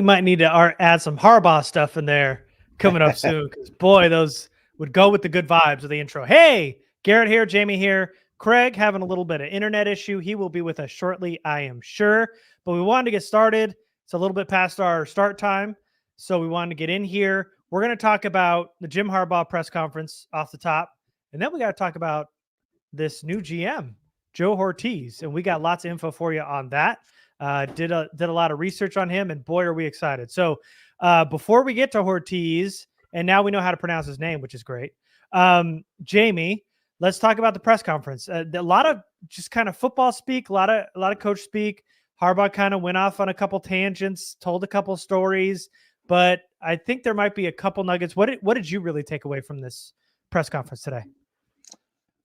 might need to add some Harbaugh stuff in there coming up soon, because boy, those would go with the good vibes of the intro. Hey, Garrett here, Jamie here. Craig having a little bit of internet issue. He will be with us shortly, I am sure. But we wanted to get started. It's a little bit past our start time, so we wanted to get in here. We're going to talk about the Jim Harbaugh press conference off the top, and then we got to talk about this new GM, Joe Hortiz, and we got lots of info for you on that. Did a lot of research on him, and boy, are we excited. So before we get to Hortiz, and now we know how to pronounce his name, which is great. Jamie, let's talk about the press conference. A lot of just kind of football speak, a lot of coach speak. Harbaugh kind of went off on a couple tangents, told a couple stories, but I think there might be a couple nuggets. What did you really take away from this press conference today?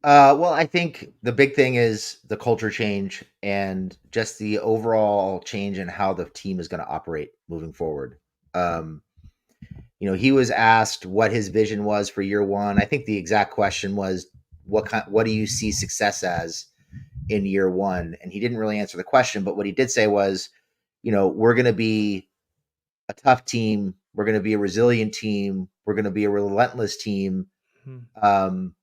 Well, I think the big thing is the culture change and just the overall change in how the team is going to operate moving forward. He was asked what his vision was for year one. I think the exact question was, what do you see success as in year one? And he didn't really answer the question, but what he did say was, we're going to be a tough team. We're going to be a resilient team. We're going to be a relentless team. We're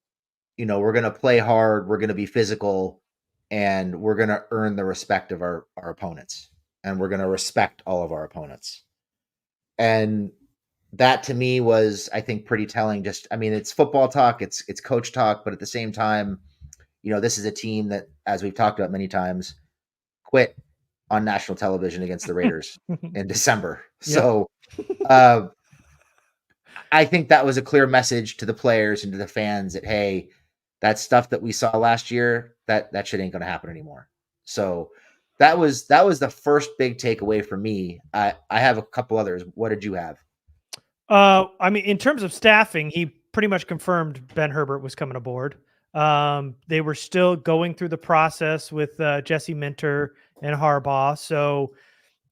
going to play hard. We're going to be physical, and we're going to earn the respect of our opponents, and we're going to respect all of our opponents. And that to me was, I think, pretty telling. It's football talk, it's coach talk, but at the same time, this is a team that, as we've talked about many times, quit on national television against the Raiders in December. Yep. So I think that was a clear message to the players and to the fans that, hey, that stuff that we saw last year, that shit ain't going to happen anymore. So that was the first big takeaway for me. I have a couple others. What did you have? In terms of staffing, he pretty much confirmed Ben Herbert was coming aboard. They were still going through the process with Jesse Minter and Harbaugh. So,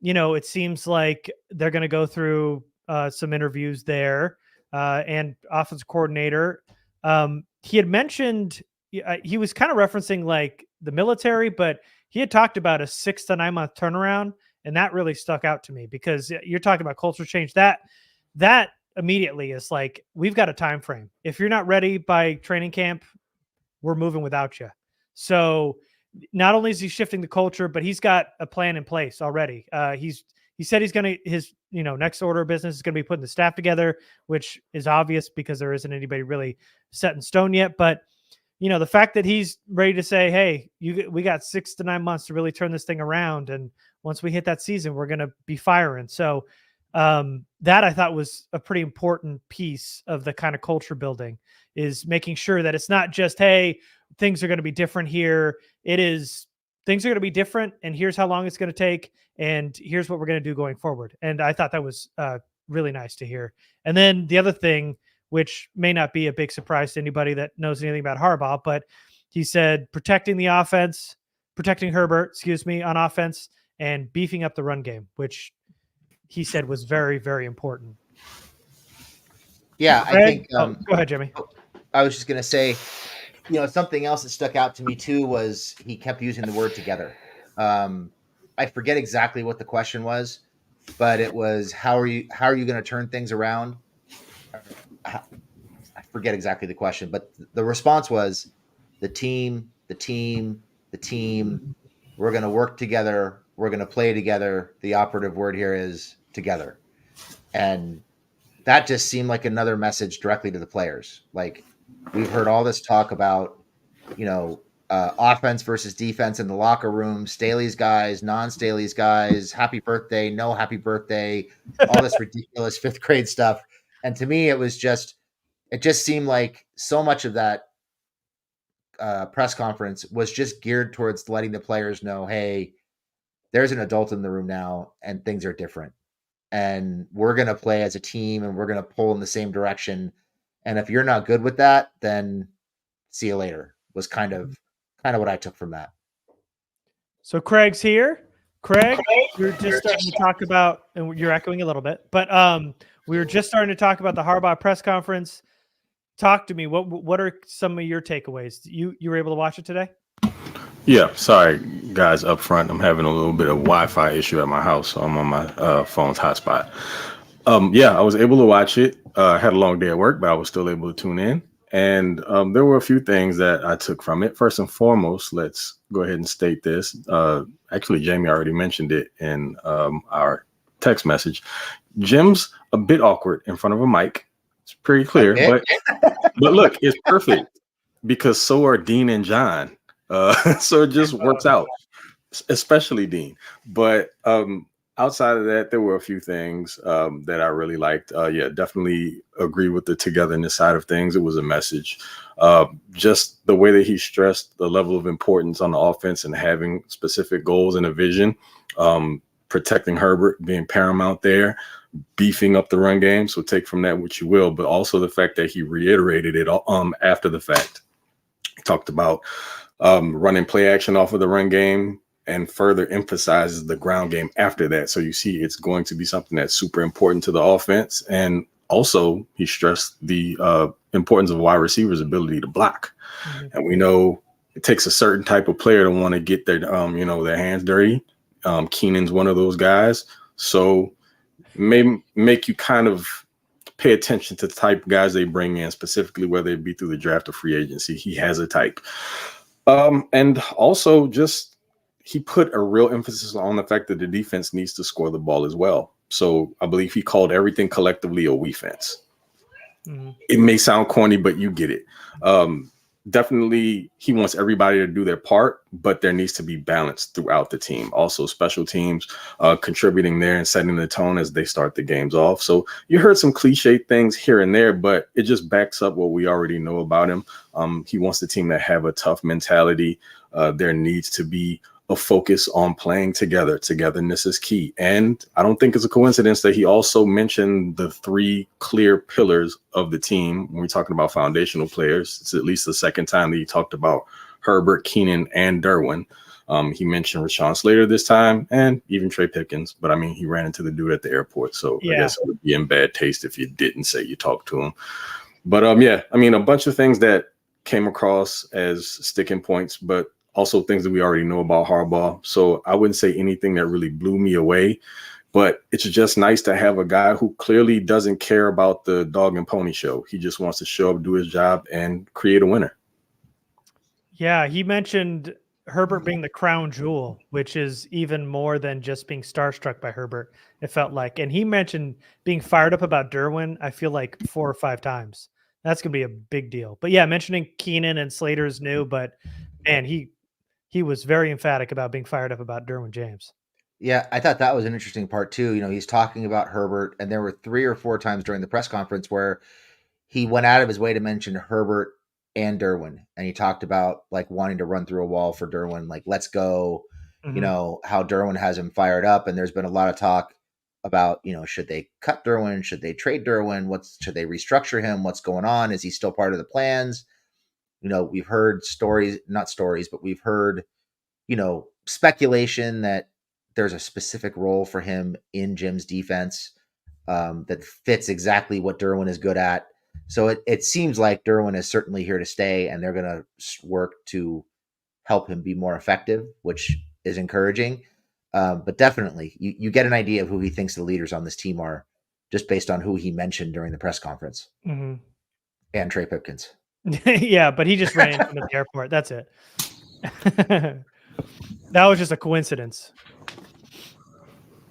it seems like they're going to go through some interviews there, and offensive coordinator. He had mentioned, he was kind of referencing like the military, but he had talked about a 6 to 9 month turnaround. And that really stuck out to me, because you're talking about culture change. That immediately is like, we've got a time frame. If you're not ready by training camp, we're moving without you. So not only is he shifting the culture, but he's got a plan in place already. He said his next order of business is going to be putting the staff together, which is obvious because there isn't anybody really set in stone yet. But, the fact that he's ready to say, hey, we got 6 to 9 months to really turn this thing around. And once we hit that season, we're going to be firing. So that I thought was a pretty important piece of the kind of culture building, is making sure that it's not just, hey, things are going to be different here. It is, things are going to be different, and here's how long it's going to take, and here's what we're going to do going forward. And I thought that was really nice to hear. And then the other thing, which may not be a big surprise to anybody that knows anything about Harbaugh, but he said protecting Herbert, on offense, and beefing up the run game, which he said was very, very important. Yeah, Greg? I think. Go ahead, Jimmy. I was just going to say, something else that stuck out to me too was he kept using the word together. I forget exactly what the question was, but it was, how are you going to turn things around? I forget exactly the question, but the response was the team. We're going to work together. We're going to play together. The operative word here is together. And that just seemed like another message directly to the players. Like, we've heard all this talk about, offense versus defense in the locker room, Staley's guys, non-Staley's guys, happy birthday, no happy birthday, all this ridiculous fifth grade stuff. And to me, it just seemed like so much of that press conference was just geared towards letting the players know, hey, there's an adult in the room now, and things are different. And we're going to play as a team, and we're going to pull in the same direction. And if you're not good with that, then see you later, was kind of what I took from that. So Craig's here. Craig, we were just starting to talk about, and you're echoing a little bit, but we were just starting to talk about the Harbaugh press conference. Talk to me. What are some of your takeaways? You were able to watch it today? Yeah, sorry guys up front. I'm having a little bit of Wi-Fi issue at my house, so I'm on my phone's hotspot. Yeah, I was able to watch it. I had a long day at work, but I was still able to tune in. And there were a few things that I took from it. First and foremost, let's go ahead and state this. Actually, Jamie already mentioned it in our text message. Jim's a bit awkward in front of a mic. It's pretty clear, but look, it's perfect because so are Dean and John. So it just works out, especially Dean. But outside of that, there were a few things that I really liked. Yeah, definitely agree with the togetherness side of things. It was a message. Just the way that he stressed the level of importance on the offense and having specific goals and a vision, protecting Herbert being paramount there, beefing up the run game. So take from that what you will, but also the fact that he reiterated it after the fact. He talked about running play action off of the run game and further emphasizes the ground game after that. So you see it's going to be something that's super important to the offense. And also he stressed the importance of wide receivers' ability to block. Mm-hmm. And we know it takes a certain type of player to want to get their, their hands dirty. Keenan's one of those guys. So may make you kind of pay attention to the type of guys they bring in, specifically whether it be through the draft or free agency. He has a type. And also just he put a real emphasis on the fact that the defense needs to score the ball as well. So I believe he called everything collectively a we-fence. Mm-hmm. It may sound corny, but you get it. Definitely he wants everybody to do their part, but there needs to be balance throughout the team. Also special teams contributing there and setting the tone as they start the games off. So you heard some cliche things here and there, but it just backs up what we already know about him. He wants the team to have a tough mentality. There needs to be a focus on playing together. Togetherness is key. And I don't think it's a coincidence that he also mentioned the three clear pillars of the team. When we're talking about foundational players, it's at least the second time that he talked about Herbert, Keenan, and Derwin. He mentioned Rashawn Slater this time and even Trey Pipkins. But I mean, he ran into the dude at the airport. So yeah. I guess it would be in bad taste if you didn't say you talked to him. But yeah, I mean, a bunch of things that came across as sticking points, but also things that we already know about Harbaugh. So I wouldn't say anything that really blew me away, but it's just nice to have a guy who clearly doesn't care about the dog and pony show. He just wants to show up, do his job, and create a winner. Yeah, he mentioned Herbert being the crown jewel, which is even more than just being starstruck by Herbert, it felt like. And he mentioned being fired up about Derwin, I feel like 4 or 5 times. That's going to be a big deal. But yeah, mentioning Keenan and Slater is new, but man, he was very emphatic about being fired up about Derwin James. Yeah, I thought that was an interesting part too. You know, he's talking about Herbert, and there were 3 or 4 times during the press conference where he went out of his way to mention Herbert and Derwin. And he talked about like wanting to run through a wall for Derwin, like, let's go, you know, how Derwin has him fired up. And there's been a lot of talk about, you know, should they cut Derwin? Should they trade Derwin? Should they restructure him? What's going on? Is he still part of the plans? You know, we've heard not stories, but we've heard, you know, speculation that there's a specific role for him in Jim's defense that fits exactly what Derwin is good at. So it seems like Derwin is certainly here to stay, and they're going to work to help him be more effective, which is encouraging. But definitely, you get an idea of who he thinks the leaders on this team are just based on who he mentioned during the press conference. Mm-hmm. And Trey Pipkins. Yeah, but he just ran into him at the airport. That's it. That was just a coincidence.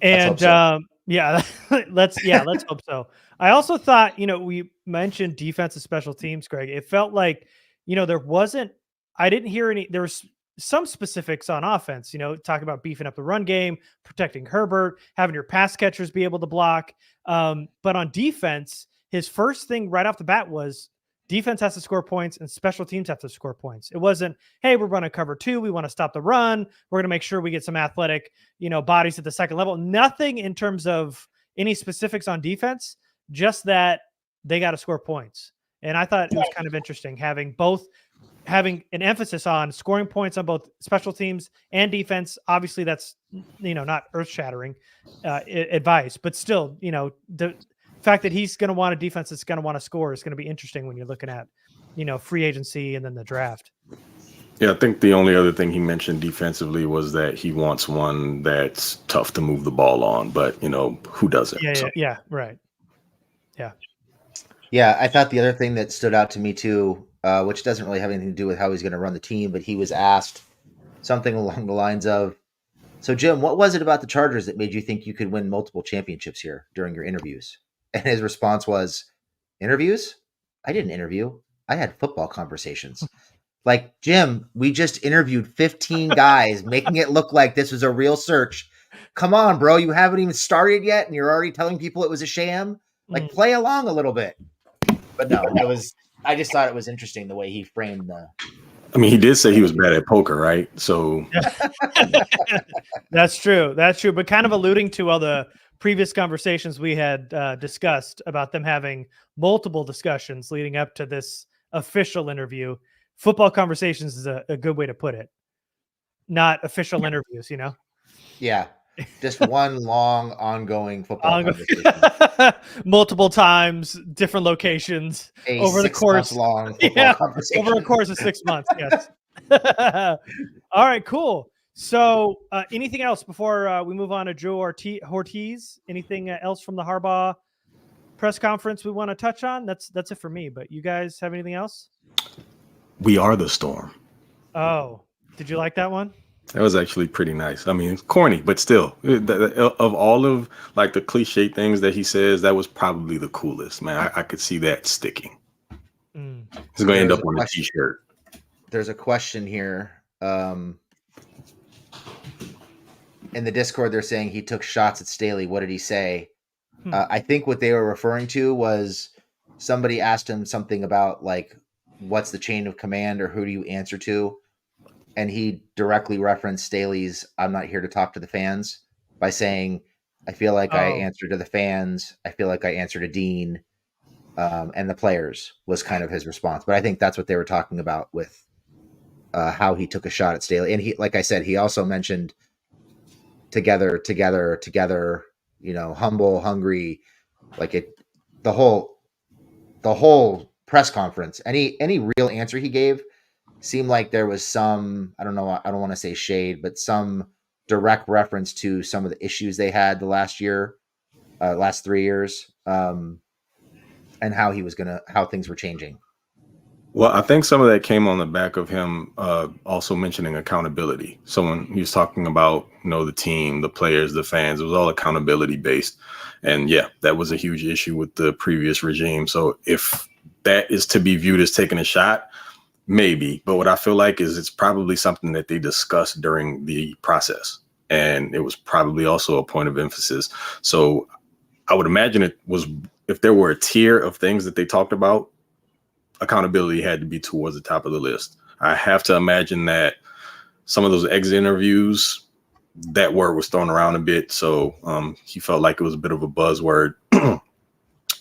And let's hope so. I also thought, you know, we mentioned defensive special teams, Greg. It felt like, you know, I didn't hear there was some specifics on offense, you know, talking about beefing up the run game, protecting Herbert, having your pass catchers be able to block. But on defense, his first thing right off the bat was defense has to score points and special teams have to score points. It wasn't, hey, we're running cover 2. We want to stop the run. We're going to make sure we get some athletic, you know, bodies at the second level. Nothing in terms of any specifics on defense, just that they got to score points. And I thought it was kind of interesting having an emphasis on scoring points on both special teams and defense. Obviously that's, you know, not earth shattering advice, but still, you know, the fact that he's going to want a defense that's going to want to score is going to be interesting when you're looking at, you know, free agency and then the draft. Yeah, I think the only other thing he mentioned defensively was that he wants one that's tough to move the ball on, but who doesn't? Yeah, right. Yeah, I thought the other thing that stood out to me too, which doesn't really have anything to do with how he's going to run the team, but he was asked something along the lines of, "So Jim, what was it about the Chargers that made you think you could win multiple championships here during your interviews?" And his response was, "Interviews? I didn't interview. I had football conversations." Like, Jim, we just interviewed 15 guys, making it look like this was a real search. Come on, bro. You haven't even started yet, and you're already telling people it was a sham. Like, play along a little bit. But no, I just thought it was interesting the way he framed the. I mean, he did say he was bad at poker, right? So That's true. But kind of alluding to all the previous conversations we had discussed about them having multiple discussions leading up to this official interview. Football conversations is a good way to put it. Not official interviews, Yeah. Just one long, ongoing football conversation. Multiple times, different locations over the course. Long football conversation. Over a course of 6 months. Yes. All right, cool. So, anything else before we move on to Joe Hortiz? Anything else from the Harbaugh press conference we want to touch on? That's it for me. But you guys have anything else? We are the storm. Oh, did you like that one? That was actually pretty nice. I mean, it's corny, but still, of all of like the cliche things that he says, that was probably the coolest, man. I could see that sticking. It's going to end up on a t-shirt. There's a question here. In the Discord, they're saying he took shots at Staley. What did he say? I think what they were referring to was somebody asked him something about like, what's the chain of command or who do you answer to? And he directly referenced Staley's "I'm not here to talk to the fans" by saying, "I feel like I answer to the fans. I feel like I answer to Dean and the players," was kind of his response. But I think that's what they were talking about with how he took a shot at Staley. And he, like I said, he also mentioned together, humble, hungry, like it, the whole press conference. Any real answer he gave seemed like there was some, I don't know, I don't want to say shade, but some direct reference to some of the issues they had the last 3 years, and how things were changing. Well, I think some of that came on the back of him also mentioning accountability. So when he was talking about, the team, the players, the fans, it was all accountability based. And yeah, that was a huge issue with the previous regime. So if that is to be viewed as taking a shot, maybe. But what I feel like is it's probably something that they discussed during the process. And it was probably also a point of emphasis. So I would imagine it was, if there were a tier of things that they talked about, accountability had to be towards the top of the list. I have to imagine that some of those exit interviews, that word was thrown around a bit. So he felt like it was a bit of a buzzword.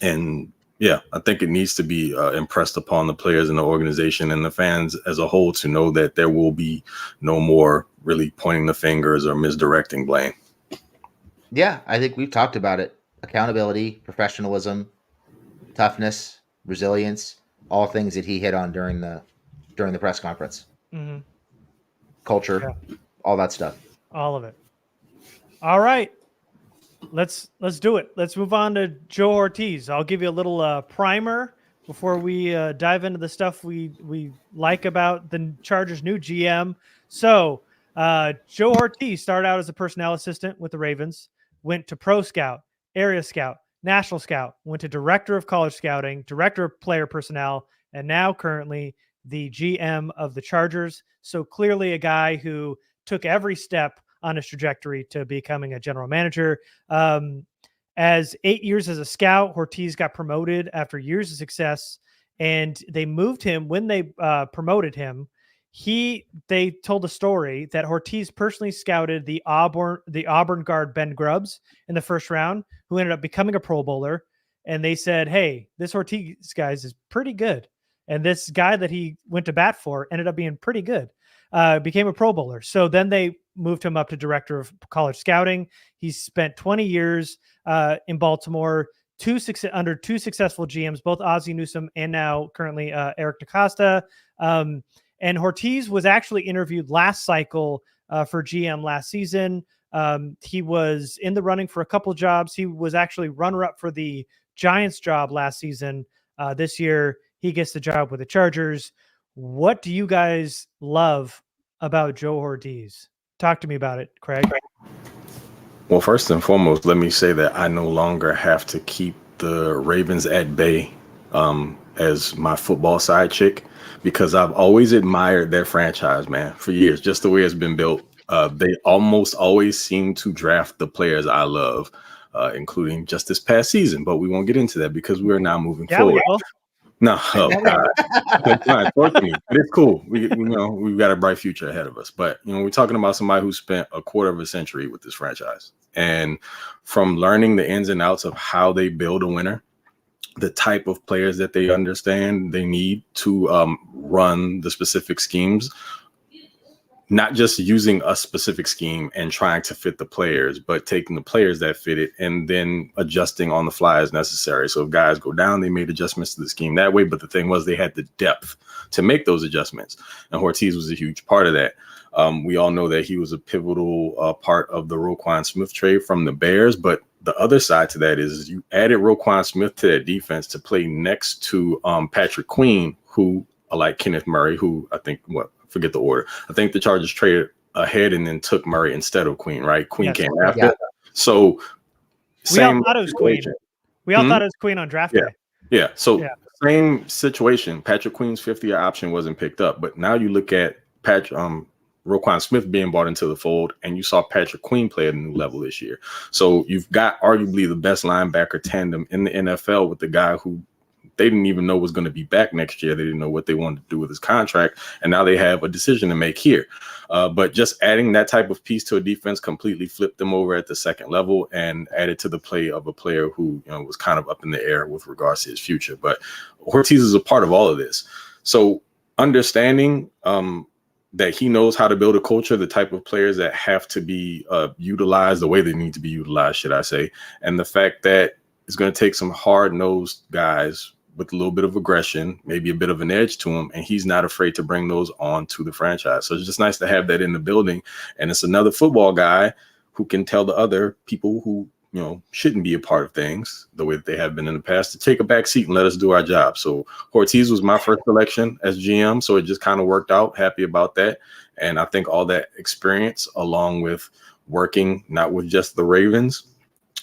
And yeah, I think it needs to be impressed upon the players and the organization and the fans as a whole to know that there will be no more really pointing the fingers or misdirecting blame. Yeah, I think we've talked about it. Accountability, professionalism, toughness, resilience, all things that he hit on during the press conference. Mm-hmm. Culture, all that stuff. All of it. All right. Let's do it. Let's move on to Joe Hortiz. I'll give you a little primer before we dive into the stuff we like about the Chargers' new GM. So Joe Hortiz started out as a personnel assistant with the Ravens, went to Pro Scout, Area Scout, National Scout, went to Director of College Scouting, Director of Player Personnel, and now currently the GM of the Chargers. So clearly a guy who took every step on his trajectory to becoming a general manager. As 8 years as a scout, Hortiz got promoted after years of success, and they moved him when they promoted him. They told a story that Hortiz personally scouted the Auburn guard Ben Grubbs in the first round, who ended up becoming a Pro Bowler. And they said, "Hey, this Hortiz guys is pretty good." And this guy that he went to bat for ended up being pretty good. Became a Pro Bowler. So then they moved him up to Director of College Scouting. He spent 20 years in Baltimore, under two successful GMs, both Ozzie Newsome and now currently Eric DaCosta. And Hortiz was actually interviewed last cycle for GM last season. He was in the running for a couple jobs. He was actually runner-up for the Giants job last season. This year, he gets the job with the Chargers. What do you guys love about Joe Hortiz? Talk to me about it, Craig. Well, first and foremost, let me say that I no longer have to keep the Ravens at bay as my football side chick, because I've always admired their franchise, man, for years, just the way it's been built. They almost always seem to draft the players I love, including just this past season. But we won't get into that because we're now moving forward. No, oh God, fine, talk to me. It's cool. We know we've got a bright future ahead of us. But we're talking about somebody who spent a quarter of a century with this franchise, and from learning the ins and outs of how they build a winner, the type of players that they understand they need to run the specific schemes. Not just using a specific scheme and trying to fit the players, but taking the players that fit it and then adjusting on the fly as necessary. So if guys go down, they made adjustments to the scheme that way. But the thing was, they had the depth to make those adjustments. And Hortiz was a huge part of that. We all know that he was a pivotal part of the Roquan Smith trade from the Bears. But the other side to that is you added Roquan Smith to that defense to play next to Patrick Queen, who, like Kenneth Murray, who I think, forget the order. I think the Chargers traded ahead and then took Murray instead of Queen, right? Queen came after. Yeah. So we all thought it was Queen. We all thought it was Queen on draft day. Yeah. So same situation. Patrick Queen's 5th-year option wasn't picked up, but now you look at Roquan Smith being brought into the fold, and you saw Patrick Queen play at a new level this year. So you've got arguably the best linebacker tandem in the NFL with the guy who they didn't even know was going to be back next year. They didn't know what they wanted to do with his contract. And now they have a decision to make here. But just adding that type of piece to a defense completely flipped them over at the second level and added to the play of a player who was kind of up in the air with regards to his future. But Hortiz is a part of all of this. So understanding that he knows how to build a culture, the type of players that have to be utilized the way they need to be utilized, should I say, and the fact that it's going to take some hard-nosed guys with a little bit of aggression, maybe a bit of an edge to him, and he's not afraid to bring those on to the franchise. So it's just nice to have that in the building. And it's another football guy who can tell the other people who, shouldn't be a part of things the way that they have been in the past to take a back seat and let us do our job. So Hortiz was my first selection as GM. So it just kind of worked out. Happy about that. And I think all that experience, along with working not with just the Ravens,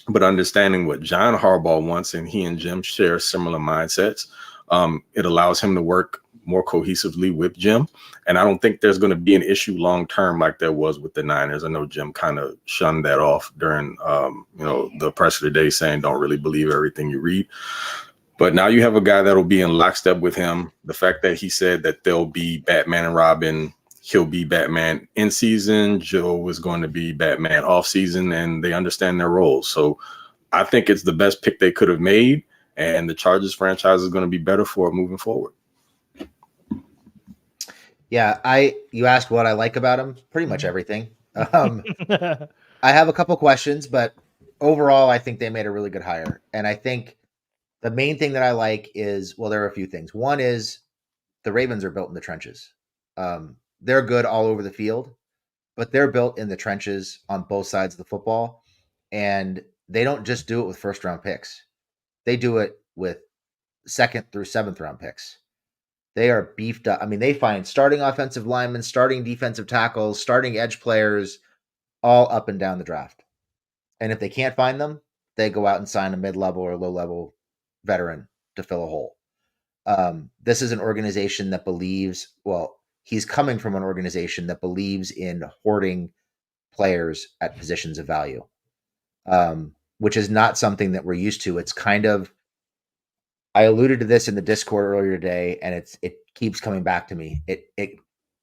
but understanding what John Harbaugh wants, and he and Jim share similar mindsets, it allows him to work more cohesively with Jim. And I don't think there's going to be an issue long term like there was with the Niners. I know Jim kind of shunned that off during the presser today, saying don't really believe everything you read. But now you have a guy that'll be in lockstep with him. The fact that he said that they'll be Batman and Robin, he'll be Batman in season, Joe is going to be Batman off season, and they understand their roles. So I think it's the best pick they could have made, and the Chargers franchise is going to be better for it moving forward. Yeah, you asked what I like about him, pretty much everything. I have a couple questions, but overall, I think they made a really good hire. And I think the main thing that I like is, well, there are a few things. One is the Ravens are built in the trenches. They're good all over the field, but they're built in the trenches on both sides of the football. And they don't just do it with first round picks. They do it with 2nd through 7th round picks. They are beefed up. I mean, they find starting offensive linemen, starting defensive tackles, starting edge players, all up and down the draft. And if they can't find them, they go out and sign a mid-level or low-level veteran to fill a hole. This is an organization that believes, he's coming from an organization that believes in hoarding players at positions of value, which is not something that we're used to. It's kind of, I alluded to this in the Discord earlier today, and it keeps coming back to me. It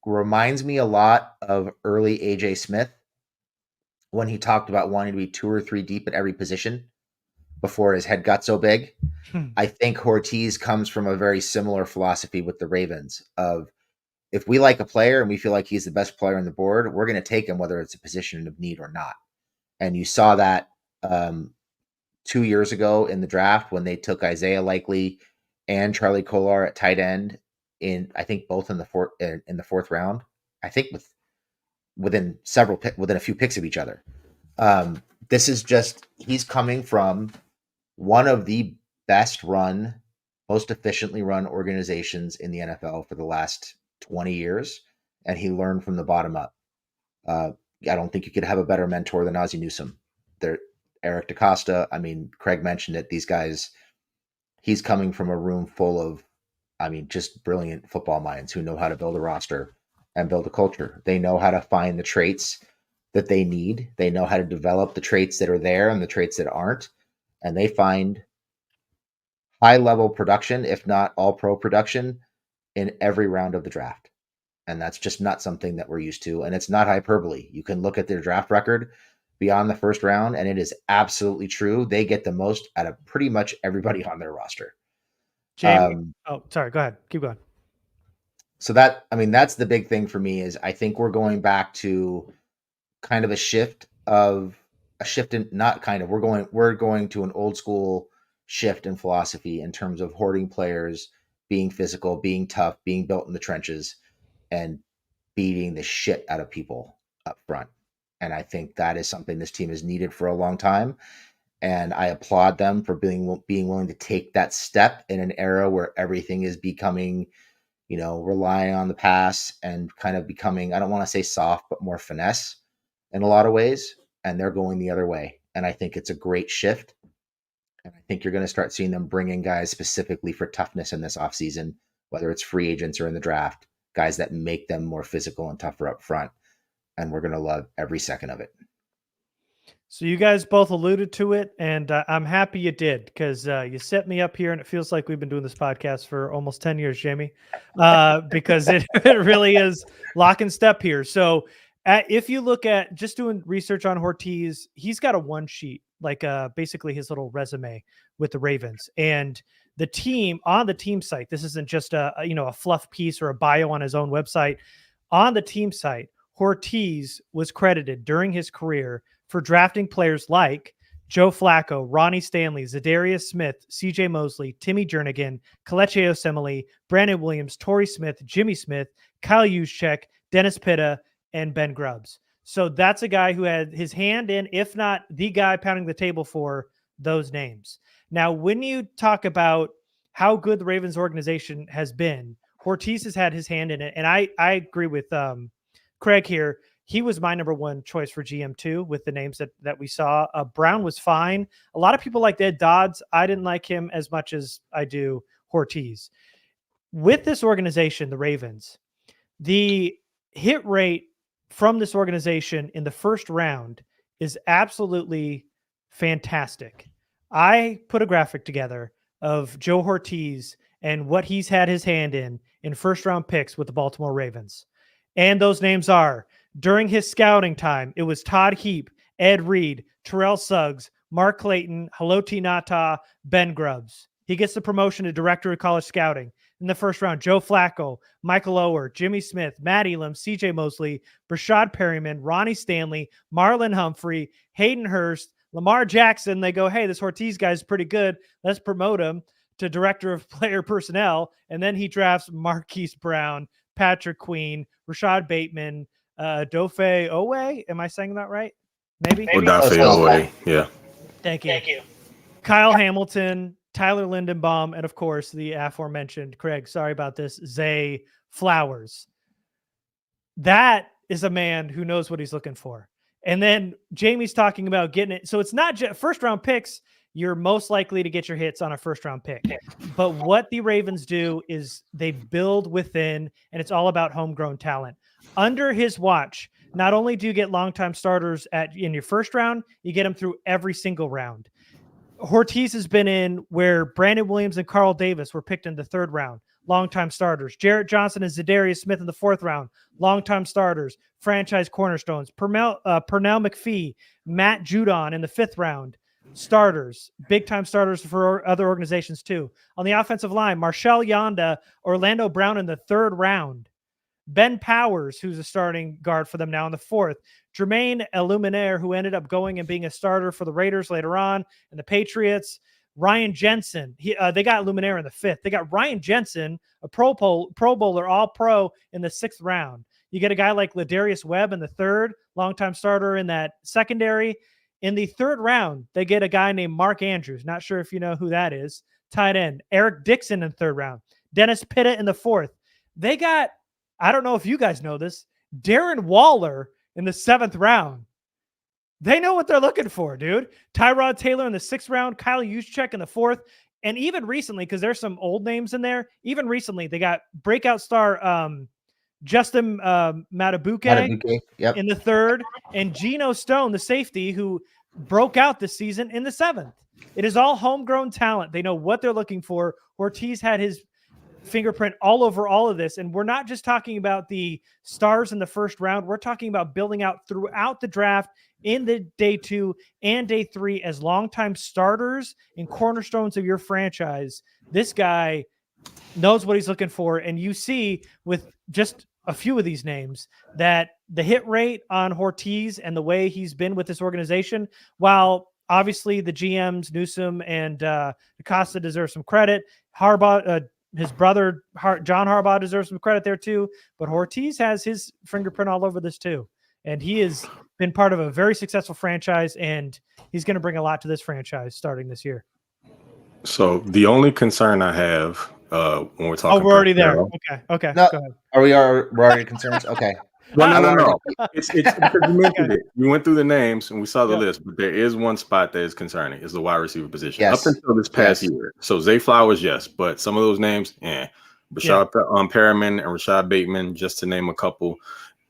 reminds me a lot of early AJ Smith when he talked about wanting to be 2 or 3 deep at every position before his head got so big. I think Hortiz comes from a very similar philosophy with the Ravens of, if we like a player and we feel like he's the best player on the board, we're going to take him whether it's a position of need or not. And you saw that 2 years ago in the draft when they took Isaiah Likely and Charlie Kolar at tight end I think both in the fourth round. I think within a few picks of each other. This is just, he's coming from one of the best run, most efficiently run organizations in the NFL for the last 20 years, and he learned from the bottom up. I don't think you could have a better mentor than Ozzie Newsome. Eric DaCosta. I mean, Craig mentioned it. These guys, he's coming from a room full of, just brilliant football minds who know how to build a roster and build a culture. They know how to find the traits that they need. They know how to develop the traits that are there and the traits that aren't. And they find high level production, if not all pro production, in every round of the draft. And that's just not something that we're used to. And it's not hyperbole. You can look at their draft record beyond the first round, and it is absolutely true. They get the most out of pretty much everybody on their roster. Jamie, sorry, go ahead. Keep going. So that's the big thing for me is I think we're going back to kind of we're going to an old school shift in philosophy in terms of hoarding players, being physical, being tough, being built in the trenches, and beating the shit out of people up front. And I think that is something this team has needed for a long time. And I applaud them for being willing to take that step in an era where everything is becoming, relying on the pass and kind of becoming, I don't want to say soft, but more finesse in a lot of ways. And they're going the other way. And I think it's a great shift. And I think you're going to start seeing them bring in guys specifically for toughness in this offseason, whether it's free agents or in the draft, guys that make them more physical and tougher up front. And we're going to love every second of it. So you guys both alluded to it, and I'm happy you did, because you set me up here, and it feels like we've been doing this podcast for almost 10 years, Jamie, because it really is lock and step here. So if you look at just doing research on Hortiz, he's got a one sheet, like basically his little resume with the Ravens. And the team, on the team site, this isn't just a fluff piece or a bio on his own website. On the team site, Hortiz was credited during his career for drafting players like Joe Flacco, Ronnie Stanley, Zadarius Smith, CJ Mosley, Timmy Jernigan, Kelechi Osemele, Brandon Williams, Torrey Smith, Jimmy Smith, Kyle Juszczyk, Dennis Pitta, and Ben Grubbs. So that's a guy who had his hand in, if not the guy pounding the table for those names. Now, when you talk about how good the Ravens organization has been, Hortiz has had his hand in it. And I agree with Craig here. He was my number one choice for GM2 with the names that we saw. Brown was fine. A lot of people liked Ed Dodds. I didn't like him as much as I do Hortiz. With this organization, the Ravens, the hit rate from this organization in the first round is absolutely fantastic. I put a graphic together of Joe Hortiz and what he's had his hand in first round picks with the Baltimore Ravens. And those names are, during his scouting time, it was Todd Heap, Ed Reed, Terrell Suggs, Mark Clayton, Haloti Ngata, Ben Grubbs. He gets the promotion to director of college scouting. In the first round, Joe Flacco, Michael Oher, Jimmy Smith, Matt Elam, CJ Mosley, Brashad Perryman, Ronnie Stanley, Marlon Humphrey, Hayden Hurst, Lamar Jackson. They go, hey, this Hortiz guy's pretty good. Let's promote him to director of player personnel. And then he drafts Marquise Brown, Patrick Queen, Rashad Bateman, Dofe Owe. Am I saying that right? Maybe. Odafe Owe. Yeah. Thank you. Kyle Hamilton, Tyler Lindenbaum, and of course the aforementioned Craig. Sorry about this. Zay Flowers. That is a man who knows what he's looking for. And then Jamie's talking about getting it. So it's not just first round picks. You're most likely to get your hits on a first round pick. But what the Ravens do is they build within, and it's all about homegrown talent. Under his watch, not only do you get longtime starters in your first round, you get them through every single round. Hortiz has been in where Brandon Williams and Carl Davis were picked in the third round, longtime starters. Jarrett Johnson and Zadarius Smith in the fourth round, longtime starters, franchise cornerstones. Pernell McPhee, Matt Judon in the fifth round, starters, big-time starters for other organizations too. On the offensive line, Marshall Yanda, Orlando Brown in the third round. Ben Powers, who's a starting guard for them now in the fourth. Jermaine Illuminaire, who ended up going and being a starter for the Raiders later on, and the Patriots. Ryan Jensen. They got Luminaire in the 5th. They got Ryan Jensen, a Pro Bowler, all pro in the 6th round. You get a guy like Ladarius Webb in the 3rd, longtime starter in that secondary. In the 3rd round, they get a guy named Mark Andrews. Not sure if you know who that is. Tight end. Eric Dixon in the 3rd round. Dennis Pitta in the 4th. They got, I don't know if you guys know this, Darren Waller in the 7th round. They know what they're looking for, dude. Tyrod Taylor in the 6th round, Kyle Juszczyk in the 4th. And even recently, because there's some old names in there, even recently, they got breakout star Justin Matabuke yep. in the 3rd, and Geno Stone, the safety, who broke out this season in the 7th. It is all homegrown talent. They know what they're looking for. Ortiz had his fingerprint all over all of this. And we're not just talking about the stars in the 1st round. We're talking about building out throughout the draft in the day 2 and day 3 as longtime starters and cornerstones of your franchise. This guy knows what he's looking for. And you see with just a few of these names that the hit rate on Hortiz and the way he's been with this organization, while obviously the GMs, Newsom and Acosta deserve some credit. Harbaugh, his brother, John Harbaugh, deserves some credit there too. But Hortiz has his fingerprint all over this too. And he has been part of a very successful franchise, and he's going to bring a lot to this franchise starting this year. So the only concern I have when we're talking, we're already there. Okay. No, go ahead. we're already concerned. Okay. No. It's because you mentioned it. We went through the names and we saw the list, but there is one spot that is concerning. Is the wide receiver position. Yes. Up until this past year. So Zay Flowers, yes, but some of those names, Rashad Perriman and Rashad Bateman, just to name a couple.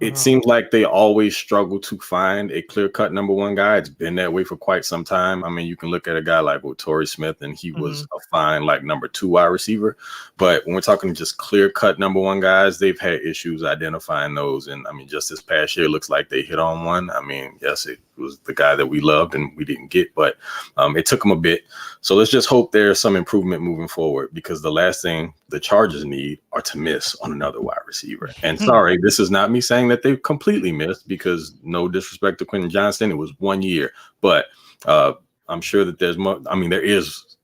It seems like they always struggle to find a clear-cut number 1 guy. It's been that way for quite some time. I mean, you can look at a guy like Torrey Smith, and he was a fine, like, number 2 wide receiver. But when we're talking just clear-cut number 1 guys, they've had issues identifying those. And, I mean, just this past year, it looks like they hit on one. I mean, yes, it was the guy that we loved and we didn't get, but it took them a bit. So let's just hope there's some improvement moving forward, because the last thing the Chargers need are to miss on another wide receiver. And sorry, this is not me saying that they've completely missed, because no disrespect to Quentin Johnston, it was 1 year, but I'm sure that there's more. I mean, there is,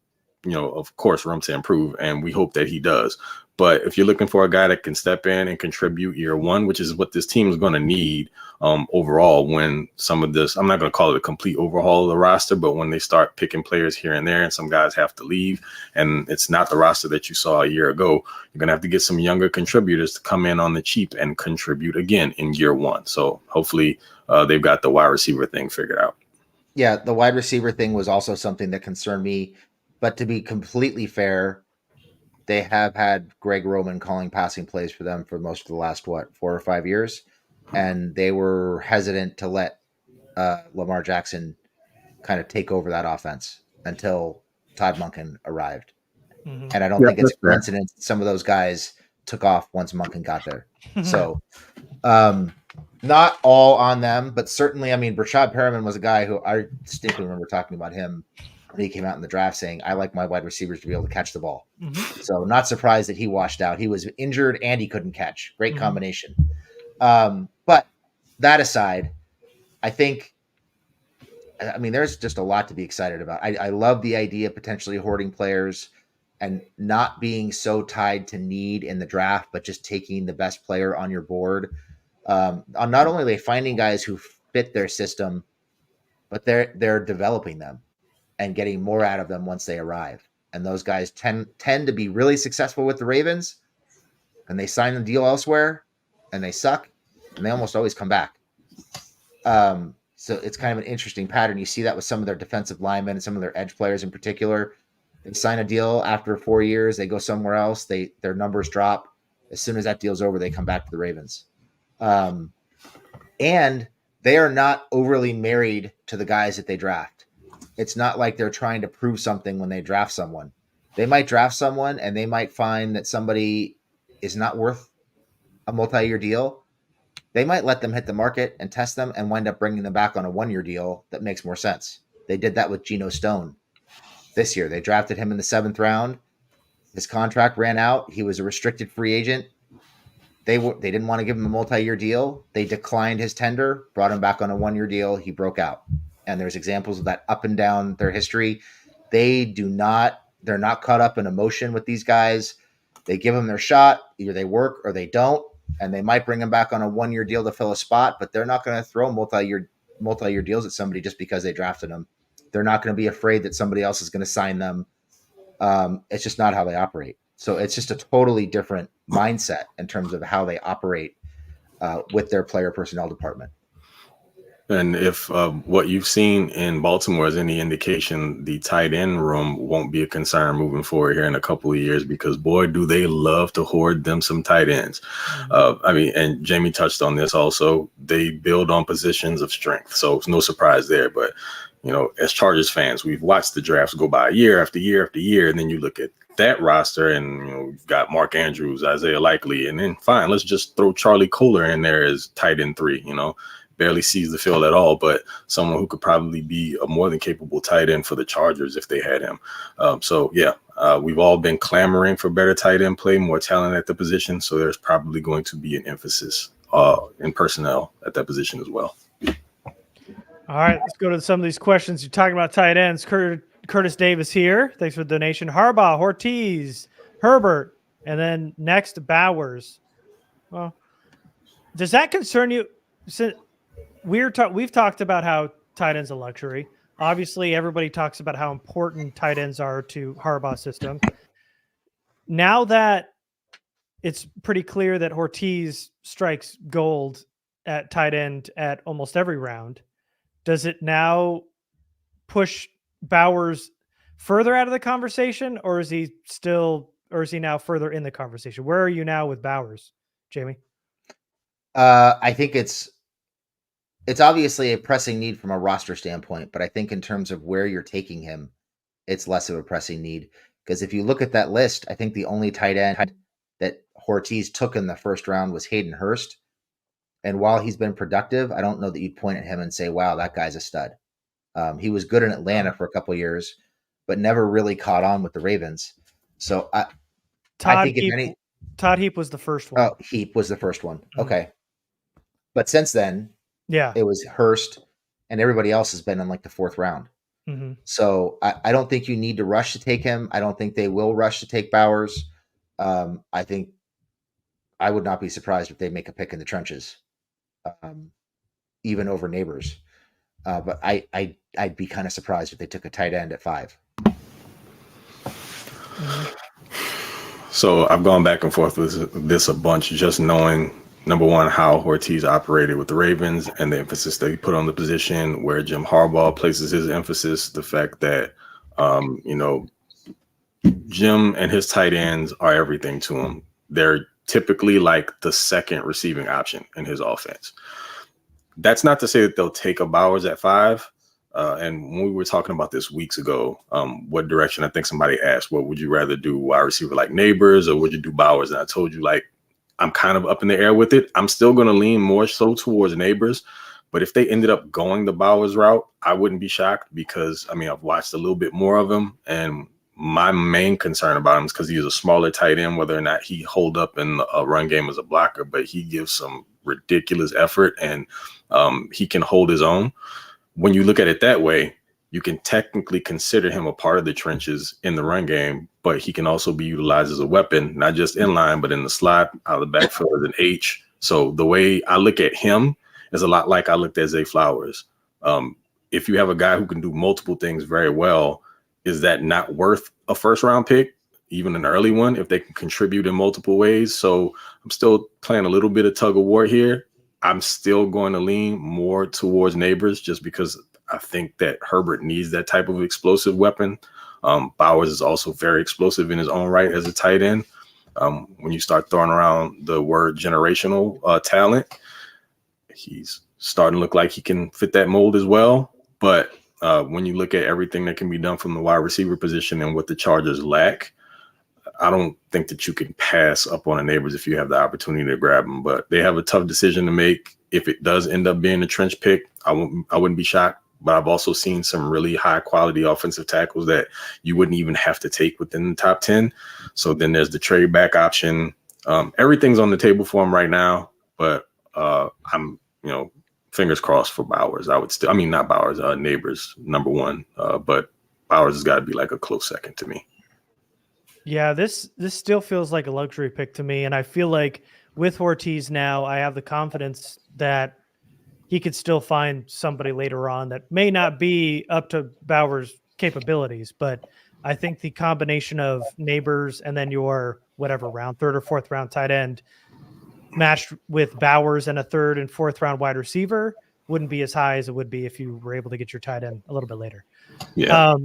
of course, room to improve, and we hope that he does. But if you're looking for a guy that can step in and contribute year 1, which is what this team is going to need overall, when some of this, I'm not going to call it a complete overhaul of the roster, but when they start picking players here and there and some guys have to leave and it's not the roster that you saw a year ago, you're going to have to get some younger contributors to come in on the cheap and contribute again in year 1. So hopefully they've got the wide receiver thing figured out. Yeah, the wide receiver thing was also something that concerned me. But to be completely fair, they have had Greg Roman calling passing plays for them for most of the last, 4 or 5 years. And they were hesitant to let Lamar Jackson kind of take over that offense until Todd Monken arrived. And I don't think it's a coincidence. Some of those guys took off once Monken got there. So not all on them, but certainly, I mean, Rashad Perriman was a guy who I distinctly remember talking about him when he came out in the draft, saying, I like my wide receivers to be able to catch the ball. So not surprised that he washed out. He was injured and he couldn't catch. Great combination. But that aside, I mean, there's just a lot to be excited about. I love the idea of potentially hoarding players and not being so tied to need in the draft, but just taking the best player on your board. Not only are they finding guys who fit their system, but they're developing them and getting more out of them once they arrive. And those guys tend to be really successful with the Ravens, and they sign a deal elsewhere and they suck, and they almost always come back. So it's kind of an interesting pattern. You see that with some of their defensive linemen and some of their edge players in particular. They sign a deal after 4 years, they go somewhere else, their numbers drop. As soon as that deal's over, they come back to the Ravens. And they are not overly married to the guys that they draft. It's not like they're trying to prove something when they draft someone. They might draft someone and they might find that somebody is not worth a multi-year deal. They might let them hit the market and test them and wind up bringing them back on a 1-year deal that makes more sense. They did that with Geno Stone this year. They drafted him in the 7th round. His contract ran out. He was a restricted free agent. They didn't want to give him a multi-year deal. They declined his tender, brought him back on a 1-year deal. He broke out. And there's examples of that up and down their history. they're not caught up in emotion with these guys. They give them their shot. Either they work or they don't, and they might bring them back on a 1-year deal to fill a spot, but they're not going to throw multi-year deals at somebody just because they drafted them. They're not going to be afraid that somebody else is going to sign them. It's just not how they operate. So it's just a totally different mindset in terms of how they operate with their player personnel department. And if what you've seen in Baltimore is any indication, the tight end room won't be a concern moving forward here in a couple of years, because boy, do they love to hoard them some tight ends. And Jamie touched on this also. They build on positions of strength, so it's no surprise there. But as Chargers fans, we've watched the drafts go by year after year after year, and then you look at that roster, and we've got Mark Andrews, Isaiah Likely, and then fine, let's just throw Charlie Kohler in there as tight end 3. Barely sees the field at all, but someone who could probably be a more than capable tight end for the Chargers if they had him. We've all been clamoring for better tight end play, more talent at the position. So there's probably going to be an emphasis in personnel at that position as well. All right, let's go to some of these questions. You're talking about tight ends. Curtis Davis here. Thanks for the donation. Harbaugh, Hortiz, Herbert, and then next Bowers. Well, does that concern you? We've talked about how tight ends a luxury. Obviously, everybody talks about how important tight ends are to Harbaugh's system. Now that it's pretty clear that Hortiz strikes gold at tight end at almost every round, does it now push Bowers further out of the conversation, or is he now further in the conversation? Where are you now with Bowers, Jamie? I think it's obviously a pressing need from a roster standpoint, but I think in terms of where you're taking him, it's less of a pressing need. Because if you look at that list, I think the only tight end that Hortiz took in the first round was Hayden Hurst. And while he's been productive, I don't know that you'd point at him and say, wow, that guy's a stud. He was good in Atlanta for a couple of years, but never really caught on with the Ravens. So Todd Heap was the first one. Oh, Heap was the first one. Mm-hmm. Okay. But since then, it was Hurst, and everybody else has been in like the 4th round. Mm-hmm. So I don't think you need to rush to take him. I don't think they will rush to take Bowers. I think I would not be surprised if they make a pick in the trenches, even over Neighbors. But I'd be kind of surprised if they took a tight end at 5. Mm-hmm. So I've gone back and forth with this a bunch, just knowing, number one, how Hortiz operated with the Ravens and the emphasis that he put on the position, where Jim Harbaugh places his emphasis, the fact that, Jim and his tight ends are everything to him. They're typically like the second receiving option in his offense. That's not to say that they'll take a Bowers at 5. And when we were talking about this weeks ago, what direction, I think somebody asked, what would you rather do, wide receiver like Neighbors, or would you do Bowers? And I told you, I'm kind of up in the air with it. I'm still going to lean more so towards Neighbors. But if they ended up going the Bowers route, I wouldn't be shocked, because, I've watched a little bit more of him. And my main concern about him is because he is a smaller tight end, whether or not he hold up in a run game as a blocker, but he gives some ridiculous effort, and he can hold his own. When you look at it that way, you can technically consider him a part of the trenches in the run game, but he can also be utilized as a weapon, not just in line, but in the slot, out of the backfield as an H. So the way I look at him is a lot like I looked at Zay Flowers. If you have a guy who can do multiple things very well, is that not worth a first-round pick, even an early one, if they can contribute in multiple ways? So I'm still playing a little bit of tug of war here. I'm still going to lean more towards Neighbors, just because I think that Herbert needs that type of explosive weapon. Bowers is also very explosive in his own right as a tight end. When you start throwing around the word generational talent, he's starting to look like he can fit that mold as well. But when you look at everything that can be done from the wide receiver position and what the Chargers lack, I don't think that you can pass up on a Neighbors if you have the opportunity to grab them. But they have a tough decision to make. If it does end up being a trench pick, I wouldn't be shocked. But I've also seen some really high quality offensive tackles that you wouldn't even have to take within the top 10. So then there's the trade back option. Everything's on the table for him right now, but I'm, fingers crossed for Bowers. I would still, not Bowers, Neighbors, number 1. But Bowers has got to be like a close second to me. Yeah, this still feels like a luxury pick to me, and I feel like with Hortiz now, I have the confidence that he could still find somebody later on that may not be up to Bowers' capabilities, but I think the combination of Neighbors and then your whatever round, third or fourth round tight end matched with Bowers and a third and fourth round wide receiver wouldn't be as high as it would be if you were able to get your tight end a little bit later. Yeah.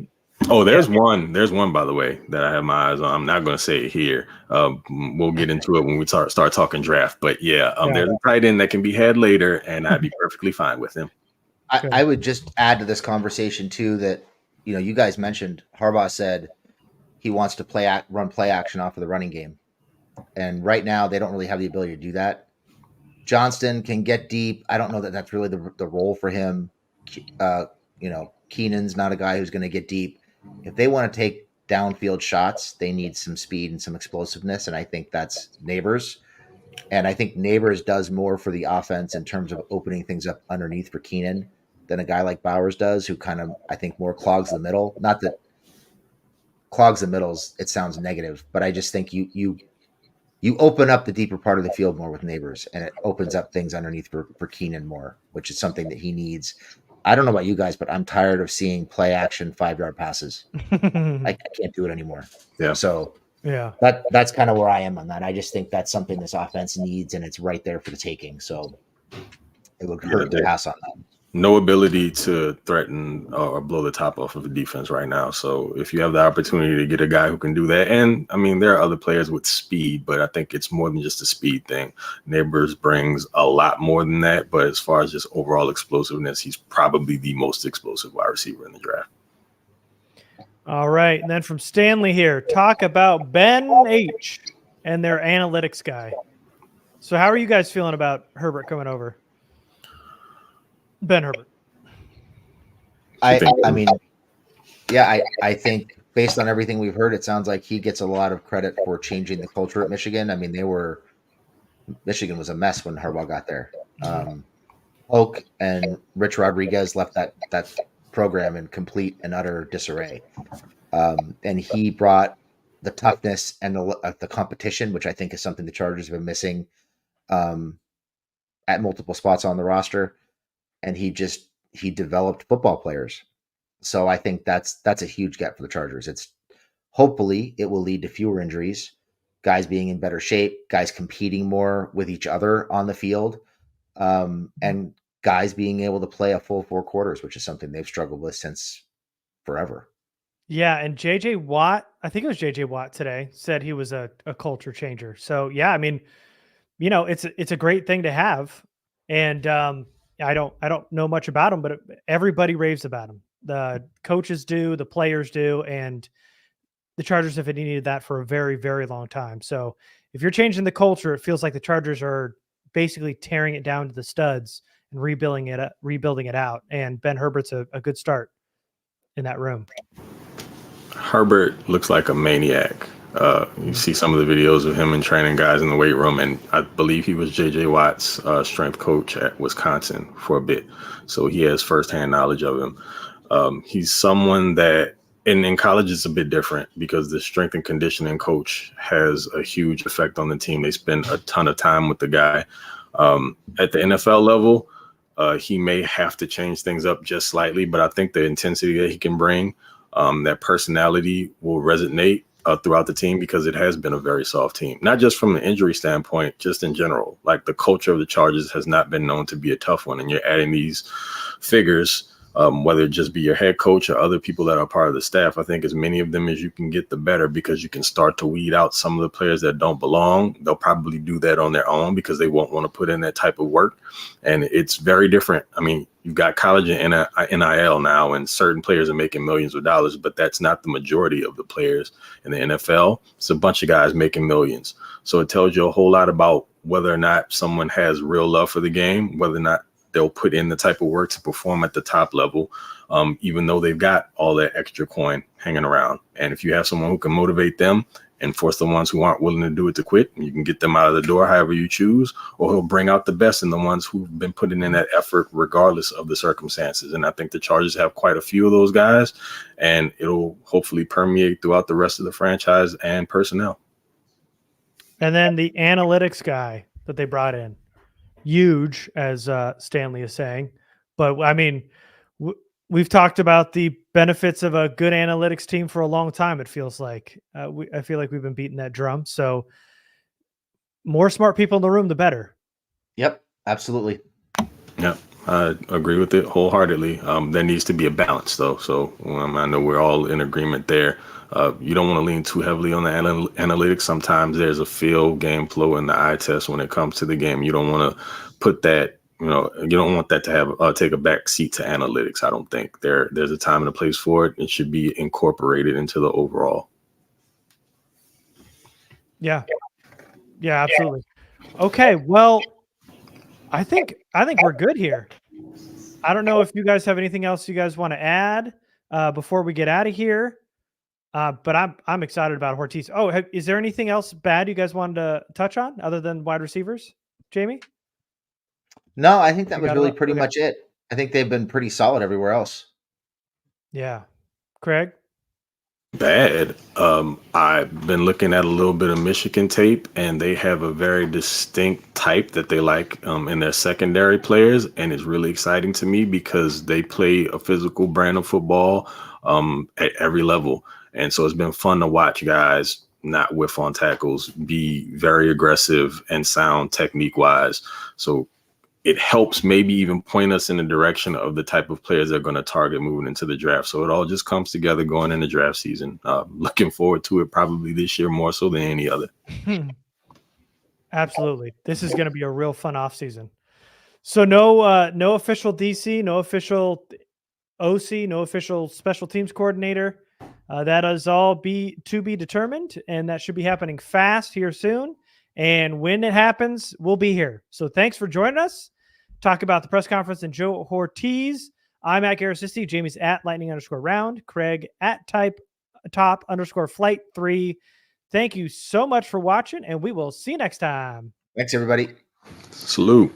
There's one. There's one, by the way, that I have my eyes on. I'm not going to say it here. We'll get into it when we start talking draft. But there's a tight end that can be had later, and I'd be perfectly fine with him. I would just add to this conversation too that you guys mentioned Harbaugh said he wants to run play action off of the running game, and right now they don't really have the ability to do that. Johnston can get deep. I don't know that that's really the role for him. Keenan's not a guy who's going to get deep. If they want to take downfield shots, they need some speed and some explosiveness, and I think that's Neighbors. And I think Neighbors does more for the offense in terms of opening things up underneath for Keenan than a guy like Bowers does, who kind of, I think, more clogs the middle. Not that clogs the middles, it sounds negative, but I just think you open up the deeper part of the field more with Neighbors, and it opens up things underneath for Keenan more, which is something that he needs. I don't know about you guys, but I'm tired of seeing play action 5-yard passes. I can't do it anymore. Yeah. So that's kind of where I am on that. I just think that's something this offense needs, and it's right there for the taking. So it would hurt to pass on that. No ability to threaten or blow the top off of the defense right now. So if you have the opportunity to get a guy who can do that, and I mean, there are other players with speed, but I think it's more than just a speed thing. Neighbors brings a lot more than that, but as far as just overall explosiveness, he's probably the most explosive wide receiver in the draft. All right. And then from Stanley here, talk about Ben H. and their analytics guy. So how are you guys feeling about Herbert coming over? Ben Herbert. I think based on everything we've heard, it sounds like he gets a lot of credit for changing the culture at Michigan. I mean, Michigan was a mess when Harbaugh got there. Oak and Rich Rodriguez left that program in complete and utter disarray. And he brought the toughness and the competition, which I think is something the Chargers have been missing at multiple spots on the roster. And he developed football players. So I think that's a huge get for the Chargers. Hopefully it will lead to fewer injuries, guys being in better shape, guys competing more with each other on the field, and guys being able to play a full 4 quarters, which is something they've struggled with since forever. Yeah, and JJ Watt, I think it was JJ Watt today, said he was a culture changer. So yeah, I mean, it's a great thing to have. And I don't know much about him, but everybody raves about him. The coaches do, the players do, and the Chargers have needed that for a very, very long time. So if you're changing the culture, it feels like the Chargers are basically tearing it down to the studs and rebuilding it out. And Ben Herbert's a good start in that room. Herbert looks like a maniac. You see some of the videos of him and training guys in the weight room, and I believe he was J.J. Watt's strength coach at Wisconsin for a bit, so he has firsthand knowledge of him. He's someone that, in college, it's a bit different because the strength and conditioning coach has a huge effect on the team. They spend a ton of time with the guy. At the NFL level, he may have to change things up just slightly, but I think the intensity that he can bring, that personality will resonate throughout the team, because it has been a very soft team, not just from an injury standpoint, just in general. Like, the culture of the Chargers has not been known to be a tough one, and you're adding these figures, whether it just be your head coach or other people that are part of the staff. I think as many of them as you can get, the better, because you can start to weed out some of the players that don't belong. They'll probably do that on their own because they won't want to put in that type of work. And it's very different. I mean, you've got college and NIL now, and certain players are making millions of dollars, but that's not the majority of the players in the NFL. It's a bunch of guys making millions. So it tells you a whole lot about whether or not someone has real love for the game, whether or not they'll put in the type of work to perform at the top level, even though they've got all that extra coin hanging around. And if you have someone who can motivate them and force the ones who aren't willing to do it to quit. You can get them out of the door however you choose, or he'll bring out the best in the ones who've been putting in that effort regardless of the circumstances. And I think the Chargers have quite a few of those guys, and it'll hopefully permeate throughout the rest of the franchise and personnel. And then the analytics guy that they brought in, huge, as Stanley is saying. But I mean, we've talked about the benefits of a good analytics team for a long time. It feels like I feel like we've been beating that drum. So more smart people in the room, the better. Yep, absolutely. Yep, I agree with it wholeheartedly. There needs to be a balance, though. So I know we're all in agreement there. You don't want to lean too heavily on the analytics. Sometimes there's a feel, game flow, and the eye test when it comes to the game. You don't want to put that, you don't want that to have take a back seat to analytics. I don't think there's a time and a place for it. It should be incorporated into the overall. Yeah, absolutely. Okay, well, I think we're good here. I don't know if you guys have anything else you guys want to add before we get out of here. But I'm excited about Hortiz. Oh, is there anything else bad you guys wanted to touch on other than wide receivers, Jamie? No, I think that was really pretty much it. I think they've been pretty solid everywhere else. Yeah. Craig? Bad. I've been looking at a little bit of Michigan tape, and they have a very distinct type that they like in their secondary players, and it's really exciting to me because they play a physical brand of football at every level. And so it's been fun to watch guys not whiff on tackles, be very aggressive and sound technique-wise. So it helps maybe even point us in the direction of the type of players they're going to target moving into the draft. So it all just comes together going into draft season. Looking forward to it probably this year more so than any other. Absolutely. This is going to be a real fun offseason. So no official DC, no official OC, no official special teams coordinator. That is all to be determined, and that should be happening fast here soon. And when it happens, we'll be here. So thanks for joining us. Talk about the press conference and Joe Hortiz. I'm at Garrett. Jamie's at lightning_round. Craig at top_flight3. Thank you so much for watching, and we will see you next time. Thanks, everybody. Salute.